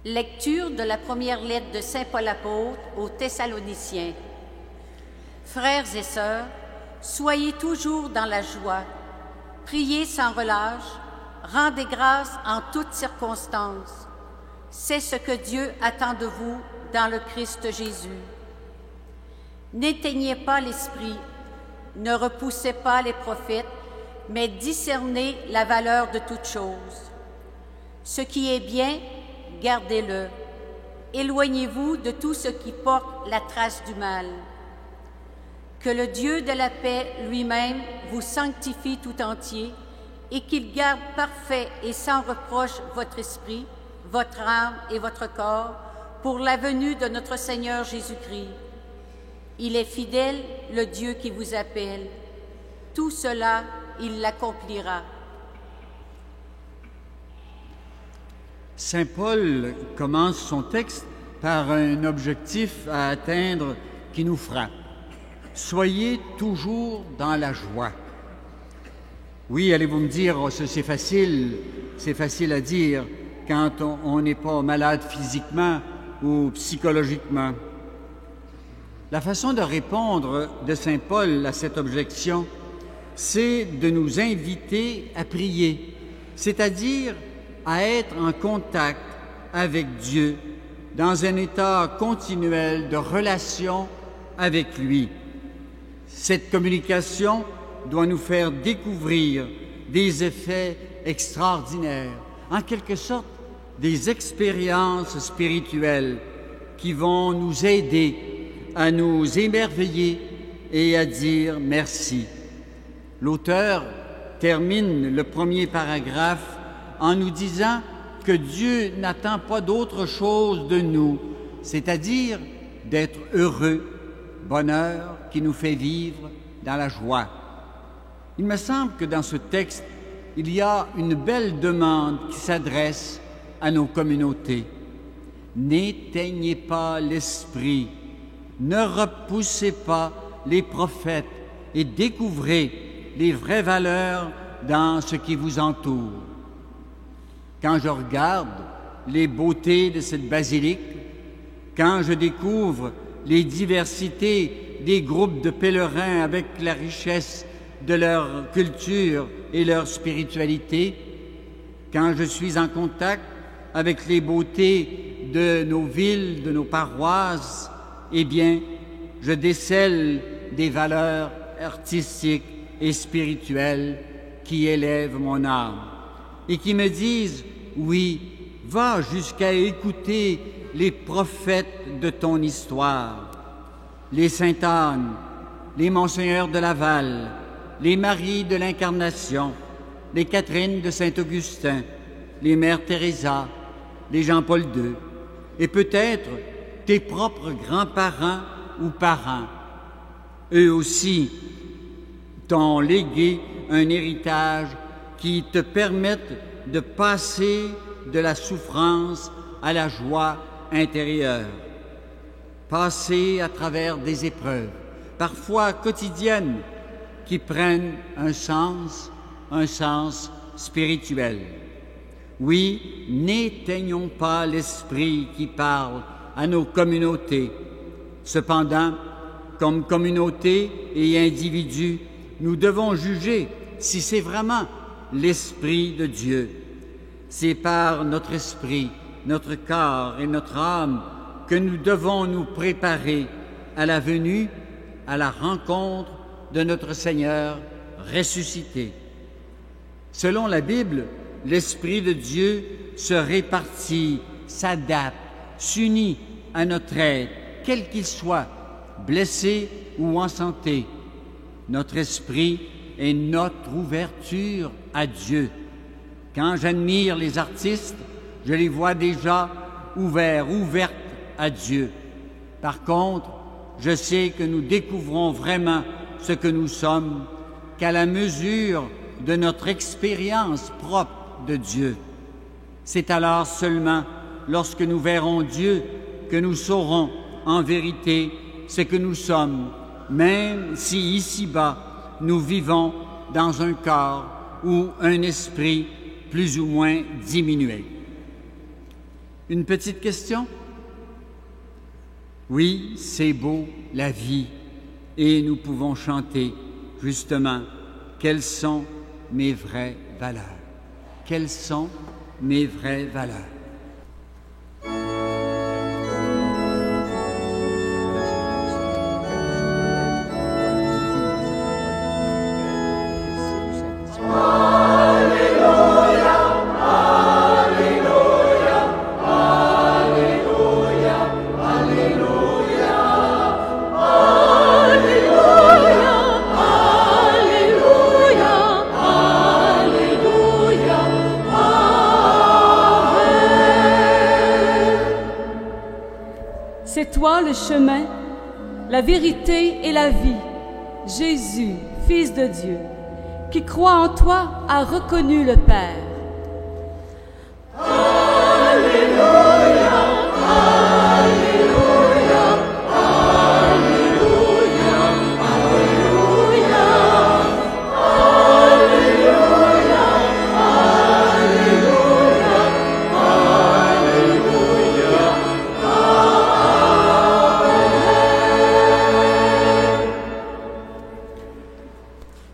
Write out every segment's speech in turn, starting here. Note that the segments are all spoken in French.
Lecture de la première lettre de saint Paul apôtre aux Thessaloniciens. Frères et sœurs, soyez toujours dans la joie, priez sans relâche, rendez grâce en toutes circonstances. C'est ce que Dieu attend de vous dans le Christ Jésus. N'éteignez pas l'esprit, ne repoussez pas les prophètes, mais discernez la valeur de toutes choses. Ce qui est bien, gardez-le. Éloignez-vous de tout ce qui porte la trace du mal. Que le Dieu de la paix lui-même vous sanctifie tout entier et qu'il garde parfait et sans reproche votre esprit, votre âme et votre corps pour la venue de notre Seigneur Jésus-Christ. Il est fidèle, le Dieu qui vous appelle. Tout cela, il l'accomplira. Saint Paul commence son texte par un objectif à atteindre qui nous frappe. Soyez toujours dans la joie. Oui, allez-vous me dire, oh, c'est facile à dire quand on n'est pas malade physiquement ou psychologiquement. La façon de répondre de Saint Paul à cette objection, c'est de nous inviter à prier, c'est-à-dire à être en contact avec Dieu dans un état continuel de relation avec lui. Cette communication doit nous faire découvrir des effets extraordinaires, en quelque sorte des expériences spirituelles qui vont nous aider à nous émerveiller et à dire merci. L'auteur termine le premier paragraphe en nous disant que Dieu n'attend pas d'autre chose de nous, c'est-à-dire d'être heureux, bonheur qui nous fait vivre dans la joie. Il me semble que dans ce texte, il y a une belle demande qui s'adresse à nos communautés. N'éteignez pas l'esprit, ne repoussez pas les prophètes et découvrez les vraies valeurs dans ce qui vous entoure. Quand je regarde les beautés de cette basilique, quand je découvre les diversités des groupes de pèlerins avec la richesse de leur culture et leur spiritualité, quand je suis en contact avec les beautés de nos villes, de nos paroisses, eh bien, je décèle des valeurs artistiques et spirituelles qui élèvent mon âme et qui me disent « Oui, va jusqu'à écouter les prophètes de ton histoire, les Sainte Anne, les Monseigneur de Laval, les Maries de l'Incarnation, les Catherine de Saint-Augustin, les Mères Teresa, les Jean-Paul II, et peut-être tes propres grands-parents ou parents. Eux aussi t'ont légué un héritage qui te permette de passer de la souffrance à la joie intérieure, passer à travers des épreuves, parfois quotidiennes, qui prennent un sens spirituel. Oui, n'éteignons pas l'esprit qui parle à nos communautés. Cependant, comme communauté et individu, nous devons juger si c'est vraiment l'Esprit de Dieu. C'est par notre esprit, notre corps et notre âme que nous devons nous préparer à la venue, à la rencontre de notre Seigneur ressuscité. Selon la Bible, l'Esprit de Dieu se répartit, s'adapte, s'unit à notre être, quel qu'il soit, blessé ou en santé. Notre esprit est notre ouverture à Dieu. Quand j'admire les artistes, je les vois déjà ouvertes à Dieu. Par contre, je sais que nous découvrons vraiment ce que nous sommes qu'à la mesure de notre expérience propre de Dieu. C'est alors seulement lorsque nous verrons Dieu que nous saurons en vérité ce que nous sommes, même si ici-bas nous vivons dans un corps ou un esprit plus ou moins diminué. Une petite question? Oui, c'est beau, la vie, et nous pouvons chanter, justement, quelles sont mes vraies valeurs? Quelles sont mes vraies valeurs? C'est toi le chemin, la vérité et la vie. Jésus, Fils de Dieu, qui croit en toi, a reconnu le Père.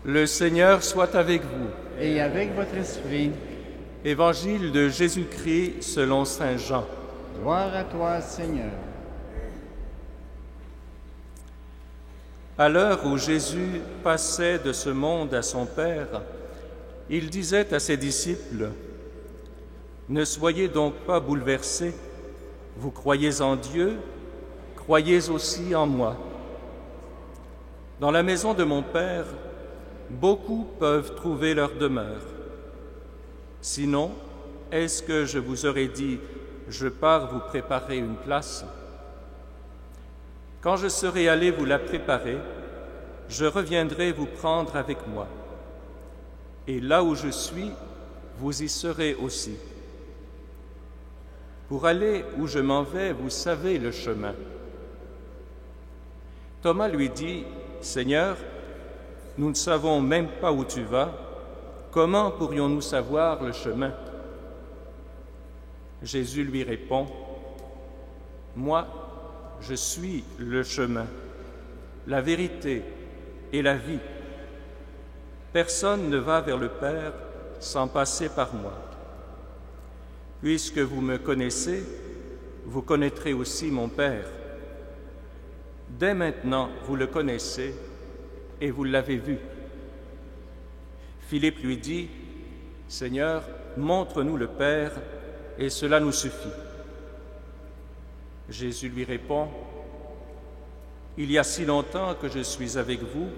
Le Seigneur soit avec vous. Et avec votre esprit. Évangile de Jésus-Christ selon saint Jean. Gloire à toi, Seigneur. À l'heure où Jésus passait de ce monde à son Père, il disait à ses disciples, « Ne soyez donc pas bouleversés, vous croyez en Dieu, croyez aussi en moi. Dans la maison de mon Père, beaucoup peuvent trouver leur demeure. Sinon, est-ce que je vous aurais dit, je pars vous préparer une place? Quand je serai allé vous la préparer, je reviendrai vous prendre avec moi. Et là où je suis, vous y serez aussi. Pour aller où je m'en vais, vous savez le chemin. » Thomas lui dit, « Seigneur, nous ne savons même pas où tu vas, comment pourrions-nous savoir le chemin? » Jésus lui répond, « Moi, je suis le chemin, la vérité et la vie. Personne ne va vers le Père sans passer par moi. Puisque vous me connaissez, vous connaîtrez aussi mon Père. Dès maintenant, vous le connaissez et vous l'avez vu. » Philippe lui dit, « Seigneur, montre-nous le Père, et cela nous suffit. » Jésus lui répond, « Il y a si longtemps que je suis avec vous,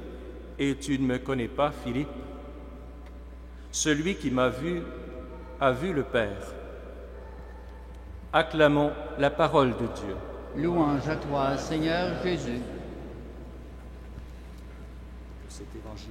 et tu ne me connais pas, Philippe. Celui qui m'a vu a vu le Père. » Acclamons la parole de Dieu. Louange à toi, Seigneur Jésus. Cet évangile.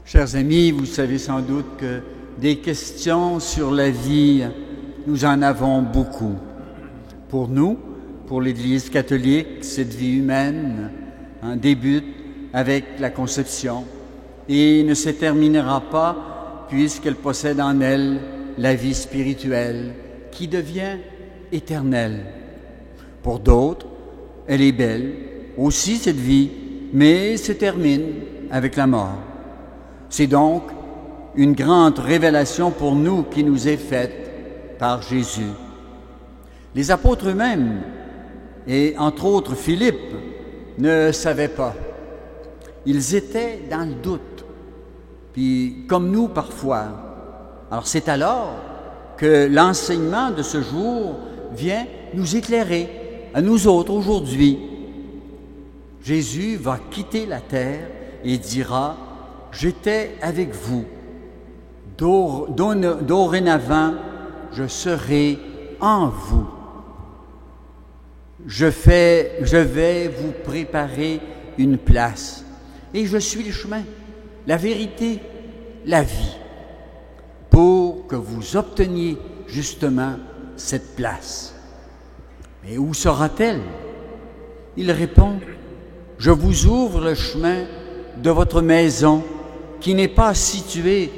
Chers amis, vous savez sans doute que des questions sur la vie, nous en avons beaucoup. Pour nous, pour l'Église catholique, cette vie humaine débute avec la conception et ne se terminera pas puisqu'elle possède en elle la vie spirituelle qui devient éternelle. Pour d'autres, elle est belle, aussi cette vie, mais se termine avec la mort. C'est donc une grande révélation pour nous qui nous est faite par Jésus. Les apôtres eux-mêmes, et entre autres Philippe, ne savaient pas. Ils étaient dans le doute, puis comme nous parfois. Alors c'est alors que l'enseignement de ce jour vient nous éclairer, à nous autres aujourd'hui. Jésus va quitter la terre et dira « J'étais avec vous. Dorénavant, je serai en vous. » Je vais vous préparer une place. Et je suis le chemin, la vérité, la vie, pour que vous obteniez justement cette place. Mais où sera-t-elle? Il répond, je vous ouvre le chemin de votre maison qui n'est pas située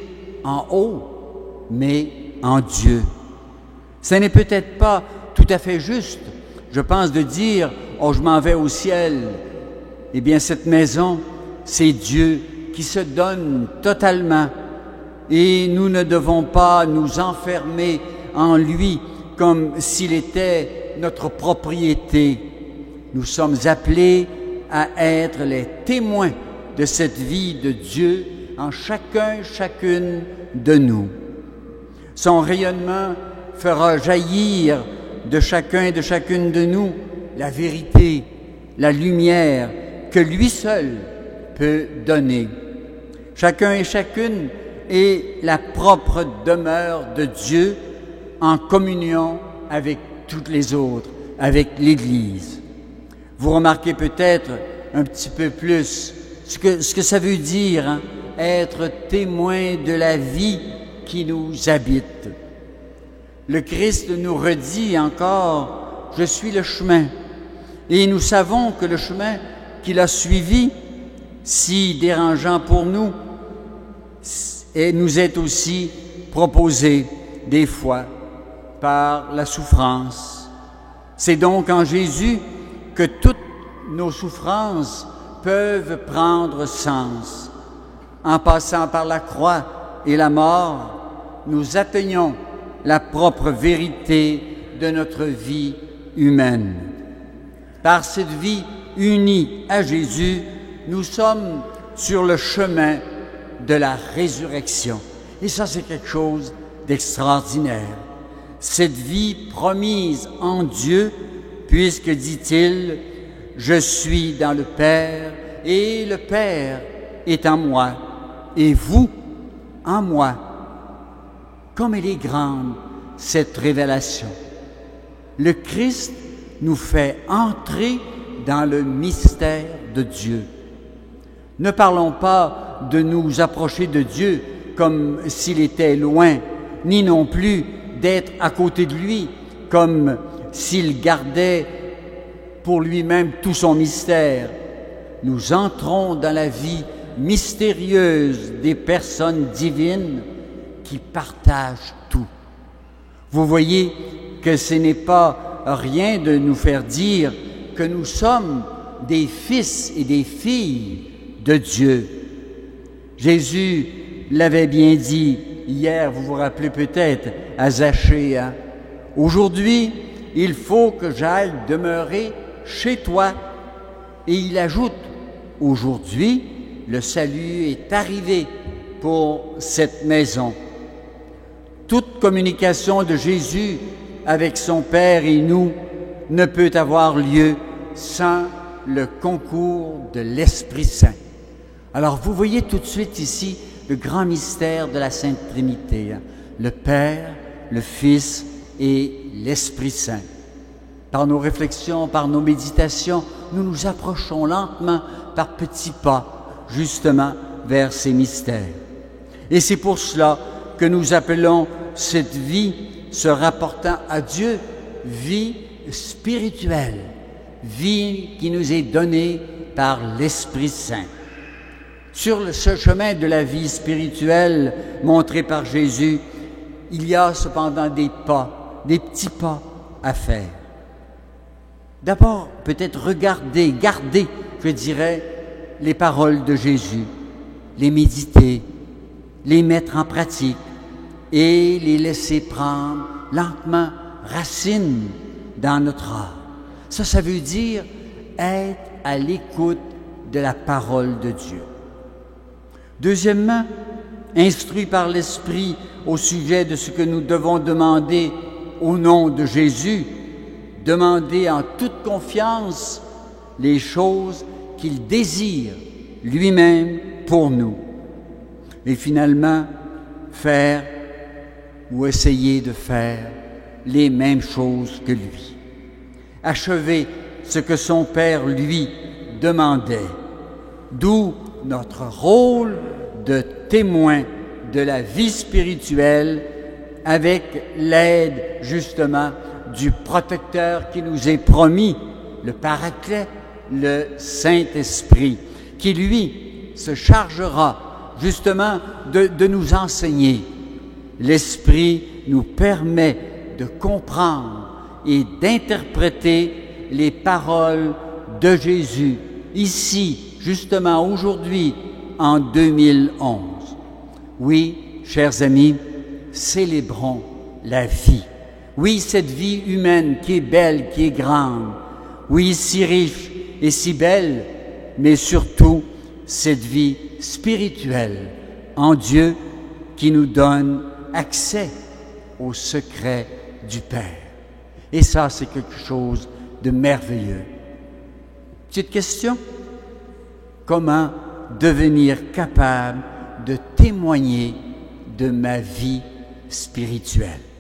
en haut, mais en Dieu. Ce n'est peut-être pas tout à fait juste, je pense, de dire « Oh, je m'en vais au ciel ». Eh bien, cette maison, c'est Dieu qui se donne totalement et nous ne devons pas nous enfermer en lui comme s'il était notre propriété. Nous sommes appelés à être les témoins de cette vie de Dieu en chacune de nous. Son rayonnement fera jaillir de chacun et de chacune de nous la vérité, la lumière que lui seul peut donner. Chacun et chacune est la propre demeure de Dieu en communion avec toutes les autres, avec l'Église. Vous remarquez peut-être un petit peu plus ce que ça veut dire, hein, être témoin de la vie qui nous habite. Le Christ nous redit encore, « Je suis le chemin ». Et nous savons que le chemin qu'il a suivi, si dérangeant pour nous, et nous est aussi proposé des fois par la souffrance. C'est donc en Jésus que toutes nos souffrances peuvent prendre sens. En passant par la croix et la mort, nous atteignons la propre vérité de notre vie humaine. Par cette vie unie à Jésus, nous sommes sur le chemin de la résurrection. Et ça, c'est quelque chose d'extraordinaire. Cette vie promise en Dieu, puisque, dit-il, « Je suis dans le Père, et le Père est en moi, et vous en moi. » Comme elle est grande, cette révélation. Le Christ nous fait entrer dans le mystère de Dieu. Ne parlons pas de nous approcher de Dieu comme s'il était loin, ni non plus d'être à côté de lui comme s'il gardait pour lui-même tout son mystère. Nous entrons dans la vie mystérieuse des personnes divines qui partagent tout. Vous voyez que ce n'est pas rien de nous faire dire que nous sommes des fils et des filles de Dieu. Jésus l'avait bien dit hier, vous vous rappelez peut-être, à Zachée, hein? « Aujourd'hui, il faut que j'aille demeurer chez toi. » Et il ajoute, « Aujourd'hui, le salut est arrivé pour cette maison. » Toute communication de Jésus avec son Père et nous ne peut avoir lieu sans le concours de l'Esprit Saint. Alors vous voyez tout de suite ici le grand mystère de la Sainte Trinité, hein? Le Père, le Fils et l'Esprit Saint. Par nos réflexions, par nos méditations, nous nous approchons lentement par petits pas, justement, vers ces mystères. Et c'est pour cela que nous appelons cette vie se rapportant à Dieu, vie spirituelle, vie qui nous est donnée par l'Esprit Saint. Sur ce chemin de la vie spirituelle montré par Jésus, il y a cependant des pas, des petits pas à faire. D'abord, peut-être garder, je dirais, les paroles de Jésus, les méditer, les mettre en pratique et les laisser prendre lentement racine dans notre âme. Ça veut dire être à l'écoute de la parole de Dieu. Deuxièmement, instruit par l'Esprit au sujet de ce que nous devons demander au nom de Jésus, demander en toute confiance les choses qu'il désire lui-même pour nous. Et finalement, faire ou essayer de faire les mêmes choses que lui. achever ce que son Père lui demandait. D'où notre rôle de témoin de la vie spirituelle avec l'aide justement du protecteur qui nous est promis, le Paraclet, le Saint-Esprit, qui lui se chargera justement de nous enseigner. L'Esprit nous permet de comprendre et d'interpréter les paroles de Jésus, ici, justement aujourd'hui, en 2011. Oui, chers amis, célébrons la vie. Oui, cette vie humaine qui est belle, qui est grande. Oui, si riche et si belle, mais surtout cette vie spirituelle en Dieu qui nous donne accès au secret du Père. Et ça, c'est quelque chose de merveilleux. Petite question: comment devenir capable de témoigner de ma vie spirituelle?